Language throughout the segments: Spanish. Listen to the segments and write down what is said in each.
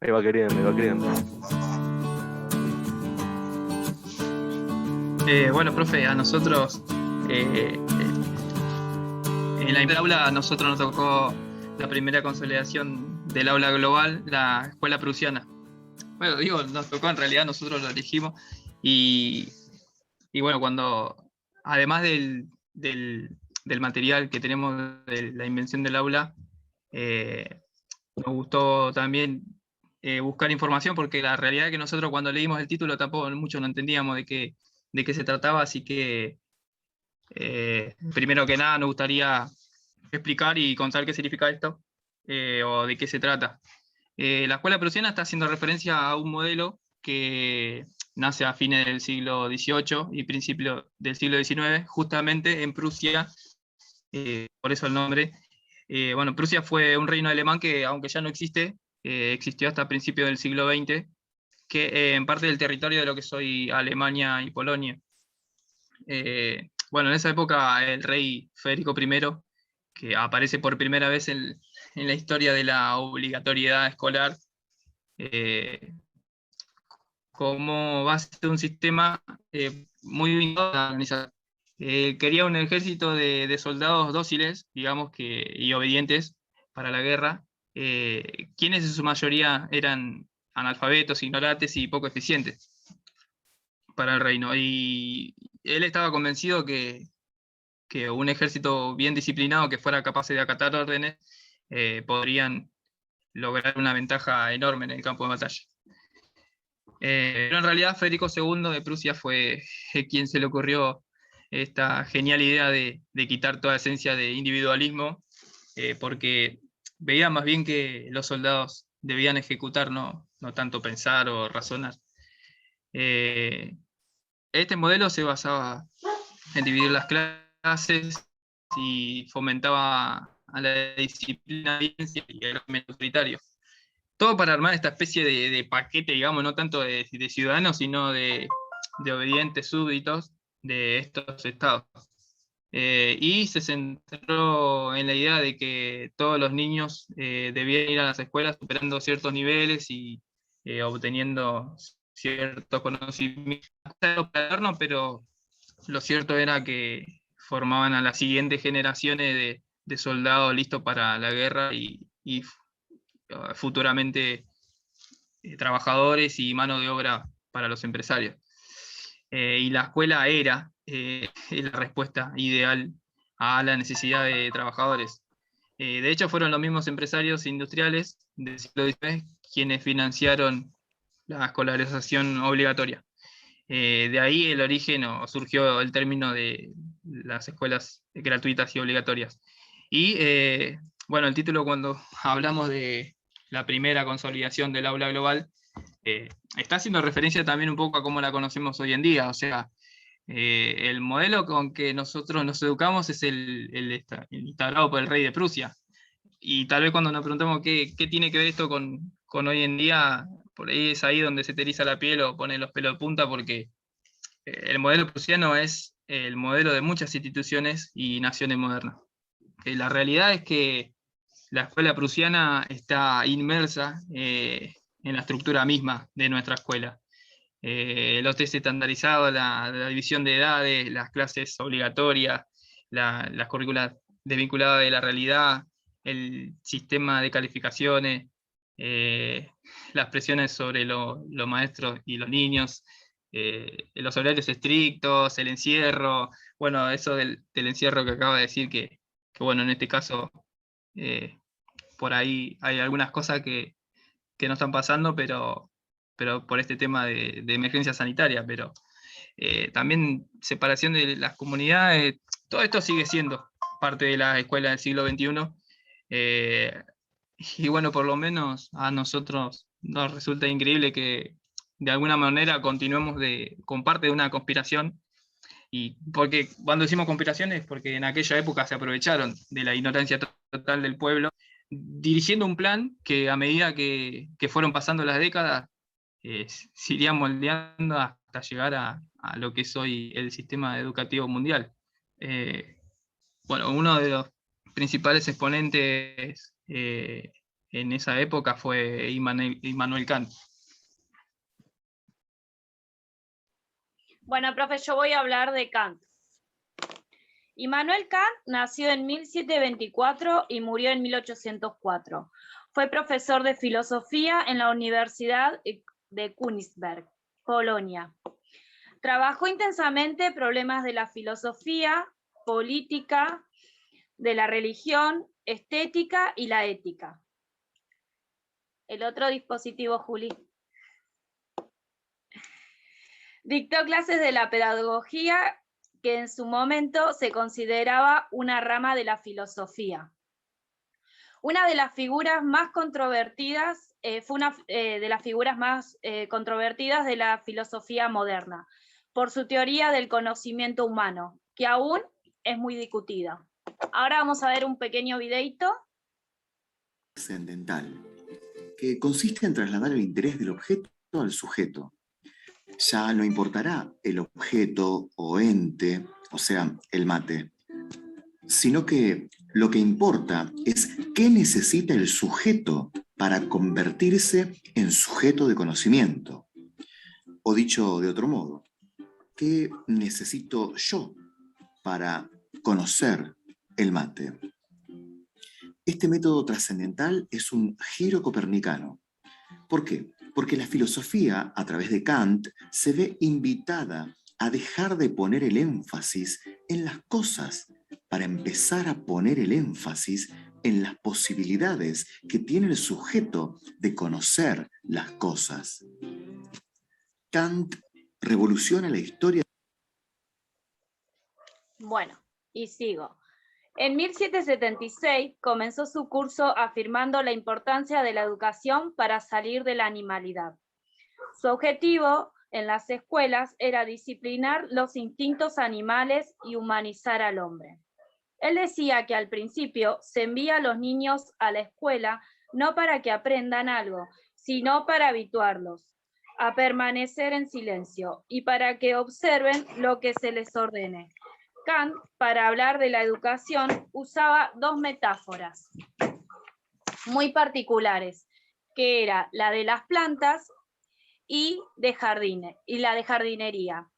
Ahí va queriendo, ahí va queriendo. Bueno, profe, a nosotros en la aula a nosotros nos tocó la primera consolidación del aula global, la escuela prusiana. Bueno, digo, nos tocó en realidad, nosotros lo elegimos y, y bueno, además del material que tenemos de la invención del aula, eh, nos gustó también buscar información porque la realidad es que nosotros cuando leímos el título tampoco mucho no entendíamos de qué se trataba, así que primero que nada, nos gustaría explicar y contar qué significa esto o de qué se trata. La escuela prusiana está haciendo referencia a un modelo que nace a fines del siglo XVIII y principio del siglo XIX, justamente en Prusia, por eso el nombre. Bueno, Prusia fue un reino alemán que, aunque ya no existe, existió hasta principios del siglo XX, que en parte del territorio de lo que soy Alemania y Polonia. Bueno, en esa época el rey Federico I, que aparece por primera vez en la historia de la obligatoriedad escolar, eh, como base de un sistema muy vinculado a la organización. Quería un ejército de soldados dóciles, digamos, y obedientes para la guerra, quienes en su mayoría eran analfabetos, ignorantes y poco eficientes para el reino. Y él estaba convencido que un ejército bien disciplinado que fuera capaz de acatar órdenes podrían lograr una ventaja enorme en el campo de batalla. Pero en realidad Federico II de Prusia fue quien se le ocurrió esta genial idea de quitar toda esencia de individualismo, porque veía más bien que los soldados debían ejecutar, no tanto pensar o razonar. Eh, este modelo se basaba en dividir las clases y fomentaba a la disciplina y el orden autoritario. Todo para armar esta especie de paquete, digamos, no tanto de ciudadanos, sino de obedientes súbditos de estos estados. Y se centró en la idea de que todos los niños debían ir a las escuelas superando ciertos niveles y obteniendo ciertos conocimientos, pero lo cierto era que formaban a las siguientes generaciones de soldados listos para la guerra y futuramente trabajadores y mano de obra para los empresarios. Y la escuela era la respuesta ideal a la necesidad de trabajadores. De hecho, fueron los mismos empresarios industriales del siglo XIX quienes financiaron la escolarización obligatoria. De ahí el origen o surgió el término de las escuelas gratuitas y obligatorias. Y bueno, el título cuando hablamos de la primera consolidación del aula global, está haciendo referencia también un poco a cómo la conocemos hoy en día. O sea, el modelo con que nosotros nos educamos es el instaurado por el rey de Prusia. Y tal vez cuando nos preguntamos qué tiene que ver esto con hoy en día, por ahí es ahí donde se te eriza la piel o pone los pelos de punta, porque el modelo prusiano es el modelo de muchas instituciones y naciones modernas. La realidad es que la escuela prusiana está inmersa en la estructura misma de nuestra escuela. Los test estandarizados, la división de edades, las clases obligatorias, las currículas desvinculadas de la realidad, el sistema de calificaciones, eh, las presiones sobre los maestros y los niños, los horarios estrictos, el encierro, bueno, eso del encierro que acaba de decir que bueno, en este caso eh, por ahí hay algunas cosas que no están pasando, pero por este tema de emergencia sanitaria, pero también separación de las comunidades, todo esto sigue siendo parte de la escuela del siglo XXI. eh, y bueno, por lo menos a nosotros nos resulta increíble que de alguna manera continuemos con parte de una conspiración. Y porque cuando decimos conspiración es porque en aquella época se aprovecharon de la ignorancia total del pueblo, dirigiendo un plan que a medida que fueron pasando las décadas, se iría moldeando hasta llegar a lo que es hoy el sistema educativo mundial. Eh, bueno, uno de los principales exponentes en esa época fue Immanuel Kant. Bueno, profe, yo voy a hablar de Kant. Immanuel Kant nació en 1724 y murió en 1804. Fue profesor de filosofía en la Universidad de Königsberg, Polonia. Trabajó intensamente problemas de la filosofía, política, de la religión, estética y la ética. El otro dispositivo, Juli. Dictó clases de la pedagogía, que en su momento se consideraba una rama de la filosofía. Una de las figuras más controvertidas, fue una de las figuras más controvertidas de la filosofía moderna, por su teoría del conocimiento humano, que aún es muy discutida. Ahora vamos a ver un pequeño videito. Trascendental, que consiste en trasladar el interés del objeto al sujeto. Ya no importará el objeto o ente, o sea, el mate, sino que lo que importa es qué necesita el sujeto para convertirse en sujeto de conocimiento. O dicho de otro modo, ¿qué necesito yo para conocer el mate? Este método trascendental es un giro copernicano. ¿Por qué? Porque la filosofía, a través de Kant, se ve invitada a dejar de poner el énfasis en las cosas para empezar a poner el énfasis en las posibilidades que tiene el sujeto de conocer las cosas. Kant revoluciona la historia. Bueno, y sigo. En 1776 comenzó su curso afirmando la importancia de la educación para salir de la animalidad. Su objetivo en las escuelas era disciplinar los instintos animales y humanizar al hombre. Él decía que al principio se envía a los niños a la escuela no para que aprendan algo, sino para habituarlos a permanecer en silencio y para que observen lo que se les ordene. Kant, para hablar de la educación, usaba dos metáforas muy particulares, que era la de las plantas y la de jardinería.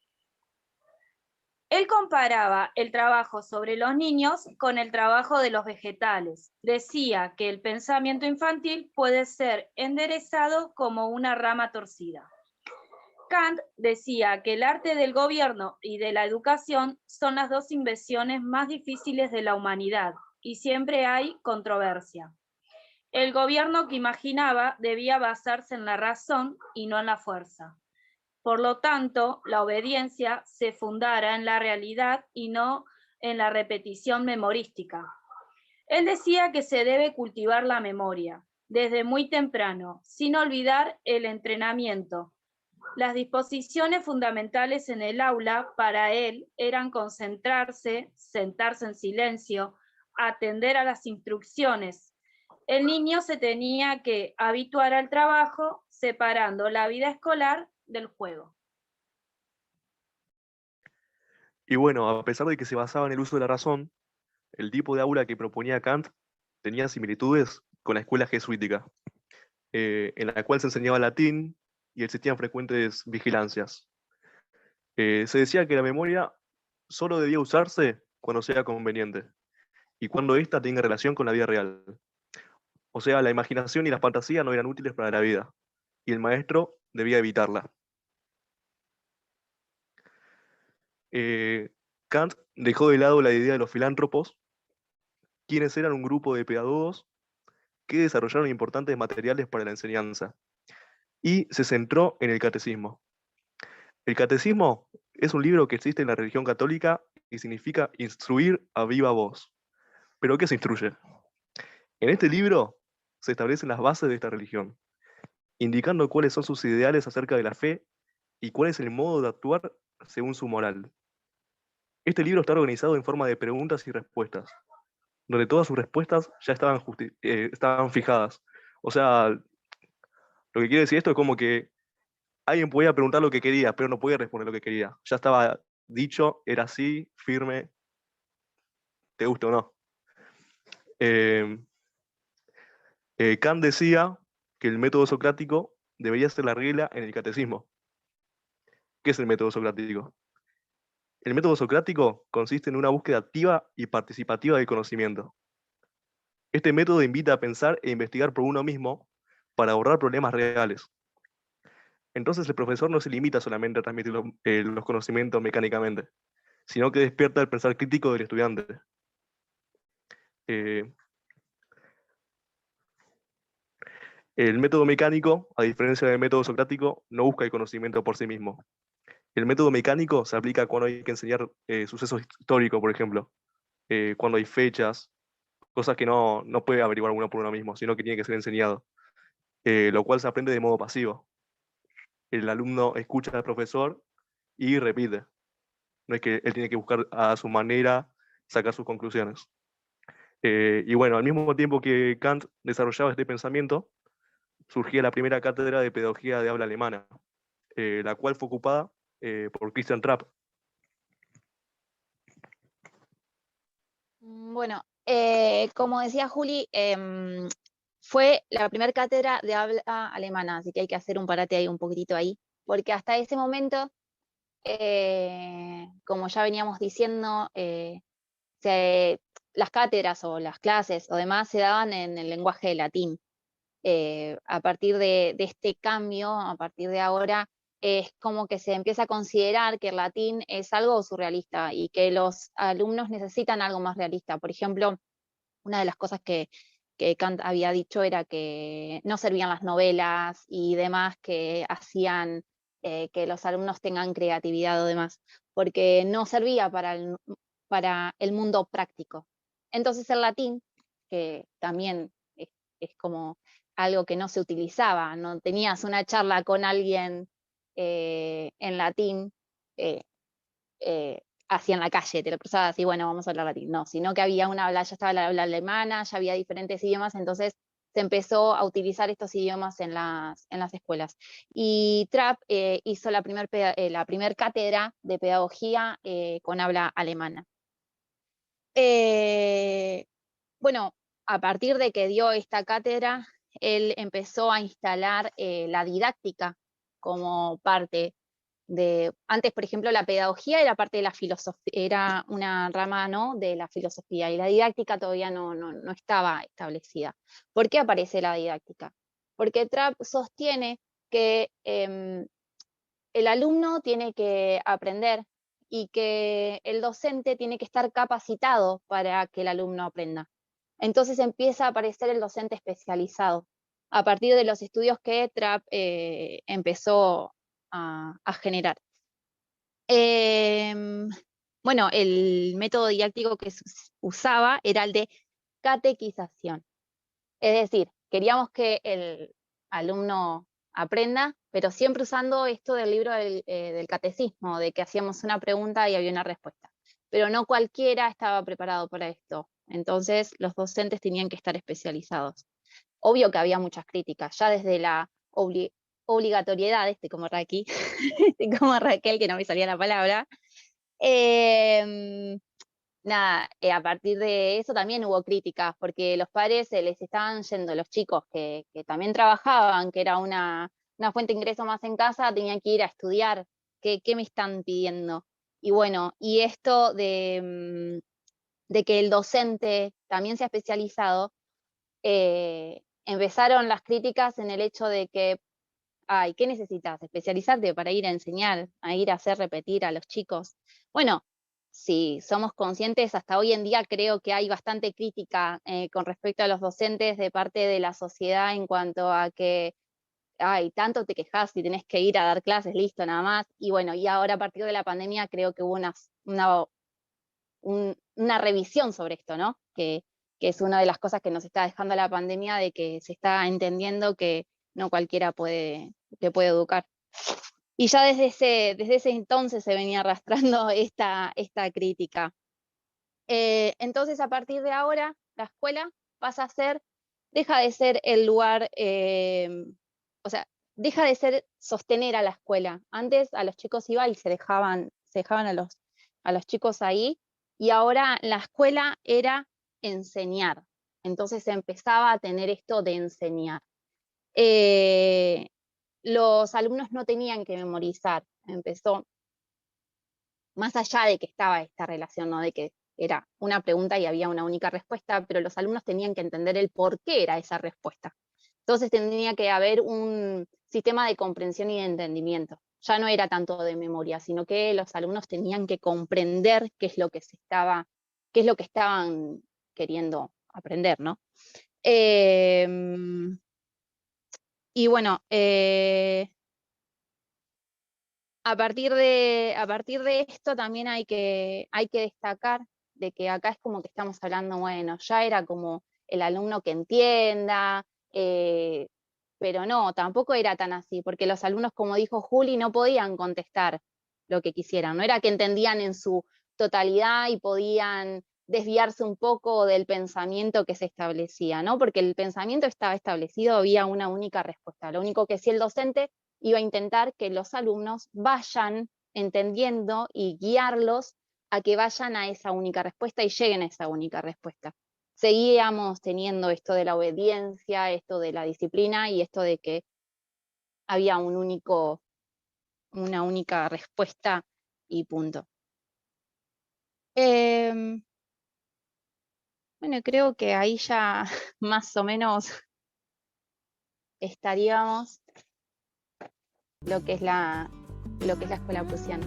Él comparaba el trabajo sobre los niños con el trabajo de los vegetales. Decía que el pensamiento infantil puede ser enderezado como una rama torcida. Kant decía que el arte del gobierno y de la educación son las dos invenciones más difíciles de la humanidad, y siempre hay controversia. El gobierno que imaginaba debía basarse en la razón y no en la fuerza. Por lo tanto, la obediencia se fundara en la realidad y no en la repetición memorística. Él decía que se debe cultivar la memoria desde muy temprano, sin olvidar el entrenamiento. Las disposiciones fundamentales en el aula para él eran concentrarse, sentarse en silencio, atender a las instrucciones. El niño se tenía que habituar al trabajo, separando la vida escolar del juego. Y bueno, a pesar de que se basaba en el uso de la razón, el tipo de aula que proponía Kant tenía similitudes con la escuela jesuítica, en la cual se enseñaba latín y existían frecuentes vigilancias. Se decía que la memoria solo debía usarse cuando sea conveniente y cuando ésta tenga relación con la vida real. O sea, la imaginación y la fantasía no eran útiles para la vida, y el maestro debía evitarla. Kant dejó de lado la idea de los filántropos, quienes eran un grupo de pedagogos que desarrollaron importantes materiales para la enseñanza, y se centró en el catecismo. El catecismo es un libro que existe en la religión católica y significa instruir a viva voz. ¿Pero qué se instruye? En este libro se establecen las bases de esta religión, indicando cuáles son sus ideales acerca de la fe y cuál es el modo de actuar según su moral. Este libro está organizado en forma de preguntas y respuestas, donde todas sus respuestas ya estaban fijadas. O sea, lo que quiere decir esto es como que alguien podía preguntar lo que quería, pero no podía responder lo que quería. Ya estaba dicho, era así, firme, te gusta o no. Eh, Kant decía que el método socrático debería ser la regla en el catecismo. ¿Qué es el método socrático? El método socrático consiste en una búsqueda activa y participativa del conocimiento. Este método invita a pensar e investigar por uno mismo para abordar problemas reales. Entonces el profesor no se limita solamente a transmitir los conocimientos mecánicamente, sino que despierta el pensar crítico del estudiante. Eh, el método mecánico, a diferencia del método socrático, no busca el conocimiento por sí mismo. El método mecánico se aplica cuando hay que enseñar sucesos históricos, por ejemplo, cuando hay fechas, cosas que no puede averiguar uno por uno mismo, sino que tiene que ser enseñado, lo cual se aprende de modo pasivo. El alumno escucha al profesor y repite. No es que él tiene que buscar a su manera sacar sus conclusiones. Y bueno, al mismo tiempo que Kant desarrollaba este pensamiento, surgía la primera cátedra de pedagogía de habla alemana, la cual fue ocupada por Christian Trapp. Bueno, como decía Juli, fue la primera cátedra de habla alemana, así que hay que hacer un parate ahí un poquitito ahí, porque hasta ese momento, como ya veníamos diciendo, las cátedras o las clases o demás se daban en el lenguaje latín. A partir de este cambio, a partir de ahora, es como que se empieza a considerar que el latín es algo surrealista y que los alumnos necesitan algo más realista. Por ejemplo, una de las cosas que Kant había dicho era que no servían las novelas y demás que hacían que los alumnos tengan creatividad o demás, porque no servía para el mundo práctico. Entonces el latín, que también es como algo que no se utilizaba, no tenías una charla con alguien en latín, eh, así en la calle, te lo cruzabas así, bueno, vamos a hablar latín, no, sino que había una habla, ya estaba la habla alemana, ya había diferentes idiomas, entonces se empezó a utilizar estos idiomas en las escuelas. Y Trapp hizo la primer cátedra de pedagogía con habla alemana. Bueno, a partir de que dio esta cátedra, él empezó a instalar la didáctica como parte antes, por ejemplo, la pedagogía era parte de la filosofía, era una rama, ¿no?, de la filosofía, y la didáctica todavía no estaba establecida. ¿Por qué aparece la didáctica? Porque Trapp sostiene que el alumno tiene que aprender y que el docente tiene que estar capacitado para que el alumno aprenda. Entonces empieza a aparecer el docente especializado a partir de los estudios que Trapp empezó a generar. Bueno, el método didáctico que usaba era el de catequización. Es decir, queríamos que el alumno aprenda, pero siempre usando esto del libro del catecismo, de que hacíamos una pregunta y había una respuesta. Pero no cualquiera estaba preparado para esto. Entonces, los docentes tenían que estar especializados. Obvio que había muchas críticas, ya desde la obligatoriedad, como como Raquel, que no me salía la palabra. Nada, a partir de eso también hubo críticas, porque los padres se les estaban yendo, los chicos que también trabajaban, que era una fuente de ingreso más en casa, tenían que ir a estudiar. ¿Qué me están pidiendo? Y bueno, y esto de que el docente también sea especializado, empezaron las críticas en el hecho de que, ay, ¿qué necesitas? ¿Especializarte para ir a enseñar, a ir a hacer repetir a los chicos? Bueno, si somos conscientes, hasta hoy en día creo que hay bastante crítica con respecto a los docentes de parte de la sociedad en cuanto a que, ay, tanto te quejas y tenés que ir a dar clases, listo, nada más. Y bueno, y ahora a partir de la pandemia creo que hubo una revisión sobre esto, ¿no? Que es una de las cosas que nos está dejando la pandemia, de que se está entendiendo que no cualquiera te puede educar. Y ya desde ese entonces se venía arrastrando esta crítica. Entonces, a partir de ahora, la escuela deja de ser el lugar, o sea, deja de ser sostener a la escuela. Antes a los chicos iba y se dejaban a los chicos ahí, y ahora la escuela era enseñar. Entonces se empezaba a tener esto de enseñar. Los alumnos no tenían que memorizar, empezó, más allá de que estaba esta relación, ¿no? De que era una pregunta y había una única respuesta, pero los alumnos tenían que entender el por qué era esa respuesta. Entonces tendría que haber un sistema de comprensión y de entendimiento. Ya no era tanto de memoria, sino que los alumnos tenían que comprender qué es lo que estaban queriendo aprender, ¿no? Y bueno, a partir de esto también hay que destacar de que acá es como que estamos hablando, bueno, ya era como el alumno que entienda, pero no, tampoco era tan así, porque los alumnos, como dijo Juli, no podían contestar lo que quisieran, no era que entendían en su totalidad y podían desviarse un poco del pensamiento que se establecía, ¿no? Porque el pensamiento estaba establecido, había una única respuesta. Lo único que sí el docente iba a intentar que los alumnos vayan entendiendo y guiarlos a que vayan a esa única respuesta y lleguen a esa única respuesta. Seguíamos teniendo esto de la obediencia, esto de la disciplina y esto de que había una única respuesta y punto. Bueno, creo que ahí ya más o menos estaríamos lo que es la escuela prusiana.